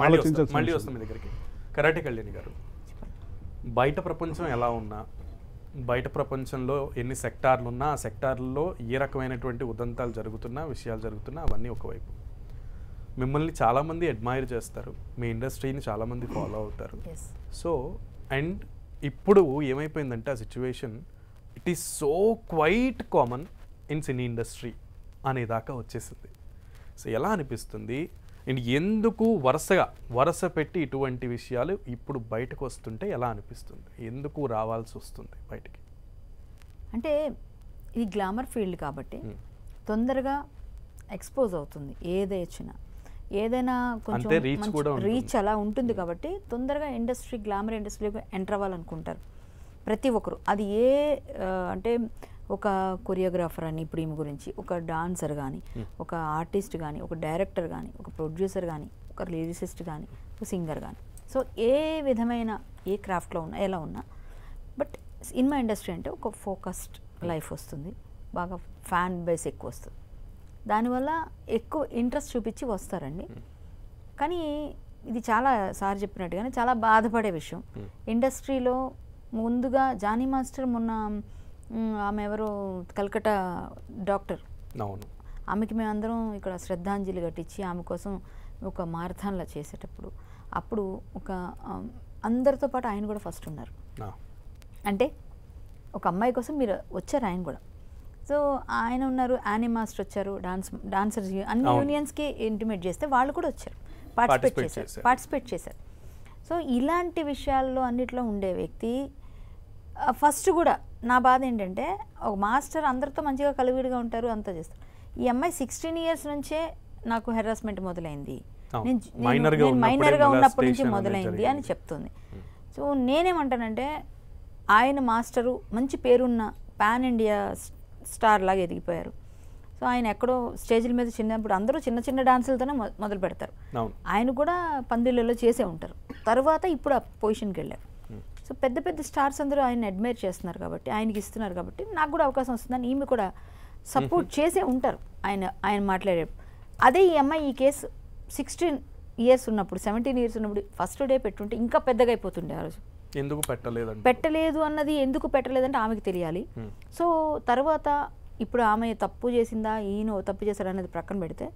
ఆలోచించాల్సి మళ్ళీ వస్తాం మీ దగ్గరికి. కరాటే కళ్యాణి గారు, బయట ప్రపంచం ఎలా ఉన్నా, బయట ప్రపంచంలో ఎన్ని సెక్టార్లు ఉన్నా ఆ సెక్టార్లలో ఏ రకమైనటువంటి ఉదంతాలు జరుగుతున్నా, విషయాలు జరుగుతున్నా అవన్నీ ఒకవైపు, మిమ్మల్ని చాలామంది అడ్మైర్ చేస్తారు, మీ ఇండస్ట్రీని చాలామంది ఫాలో అవుతారు. సో అండ్ ఇప్పుడు ఏమైపోయిందంటే ఆ situation, it is so quite common in cine industry అనేదాకా వచ్చేసింది. సో ఎలా అనిపిస్తుంది అండ్ ఎందుకు వరుస పెట్టి ఇటువంటి విషయాలు ఇప్పుడు బయటకు వస్తుంటే ఎలా అనిపిస్తుంది, ఎందుకు రావాల్సి వస్తుంది బయటికి? అంటే ఇది గ్లామర్ ఫీల్డ్ కాబట్టి తొందరగా ఎక్స్పోజ్ అవుతుంది. ఏదైనా కొంచెం రీచ్ అలా ఉంటుంది కాబట్టి తొందరగా గ్లామర్ ఇండస్ట్రీలోకి ఎంటర్ అవ్వాలనుకుంటారు ప్రతి ఒక్కరు. అది అంటే ఒక కొరియోగ్రాఫర్ అని ఇప్పుడు ఈమె గురించి, ఒక డాన్సర్ కానీ, ఒక ఆర్టిస్ట్ కానీ, ఒక డైరెక్టర్ కానీ, ఒక ప్రొడ్యూసర్ కానీ, ఒక లిరిసిస్ట్ కానీ, ఒక సింగర్ కానీ. సో ఏ విధమైన ఏ క్రాఫ్ట్లో ఉన్నా ఎలా ఉన్నా, బట్ సినిమా ఇండస్ట్రీ అంటే ఒక ఫోకస్డ్ లైఫ్ వస్తుంది, బాగా ఫ్యాన్ బేస్ ఎక్కువ వస్తుంది, దానివల్ల ఎక్కువ ఇంట్రెస్ట్ చూపించి వస్తారండి. కానీ ఇది చాలా సార్ చెప్పినట్టుగానే చాలా బాధపడే విషయం. ఇండస్ట్రీలో ముందుగా జానీ మాస్టర్ మొన్న ఆమె ఎవరో కల్కటా డాక్టర్, ఆమెకి మేమందరం ఇక్కడ శ్రద్ధాంజలి కట్టించి ఆమె కోసం ఒక మారథాన్లా చేసేటప్పుడు అప్పుడు ఒక అందరితో పాటు ఆయన కూడా ఫస్ట్ ఉన్నారు. అంటే ఒక అమ్మాయి కోసం మీరు వచ్చారు, ఆయన కూడా. సో ఆయన ఉన్నారు, యానీ మాస్టర్ వచ్చారు, డాన్సర్స్ అన్ని యూనియన్స్కి ఇంటిమేట్ చేస్తే వాళ్ళు కూడా వచ్చారు, పార్టిసిపేట్ చేశారు. సో ఇలాంటి విషయాల్లో అన్నిట్లో ఉండే వ్యక్తి ఫస్ట్ కూడా నా బాధ ఏంటంటే ఒక మాస్టర్ అందరితో మంచిగా కలివిడిగా ఉంటారు, అంతా చేస్తారు. ఈ అమ్మాయి 16 years నుంచే నాకు హెరాస్మెంట్ మొదలైంది, మైనర్గా ఉన్నప్పటి నుంచి మొదలైంది అని చెప్తుంది. సో నేనేమంటానంటే ఆయన మాస్టరు మంచి పేరున్న పాన్ ఇండియా స్టార్ లాగా ఎదిగిపోయారు. సో ఆయన ఎక్కడో స్టేజ్ల మీద చిన్నప్పుడు అందరూ చిన్న చిన్న డాన్సులతోనే మొదలు పెడతారు. ఆయన కూడా పందిళ్ళలో చేసే ఉంటారు, తర్వాత ఇప్పుడు ఆ పొజిషన్కి వెళ్ళారు. సో పెద్ద పెద్ద స్టార్స్ అందరూ ఆయన అడ్మైర్ చేస్తున్నారు కాబట్టి, ఆయనకి ఇస్తున్నారు కాబట్టి నాకు కూడా అవకాశం వస్తుందని ఈమె కూడా సపోర్ట్ చేసే ఉంటారు ఆయన మాట్లాడే. అదే ఈ అమ్మాయి ఈ కేసు 16 years ఉన్నప్పుడు 17 years ఉన్నప్పుడు ఫస్ట్ డే పెట్టుంటే ఇంకా పెద్దగా అయిపోతుండే. ఆ రోజు ఎందుకు పెట్టలేదు అన్నది ఎందుకు పెట్టలేదంటే ఆమెకి తెలియాలి. సో తర్వాత ఇప్పుడు ఆమె తప్పు చేసిందా ఈయన తప్పు చేశాడు అన్నది ప్రక్కన పెడితే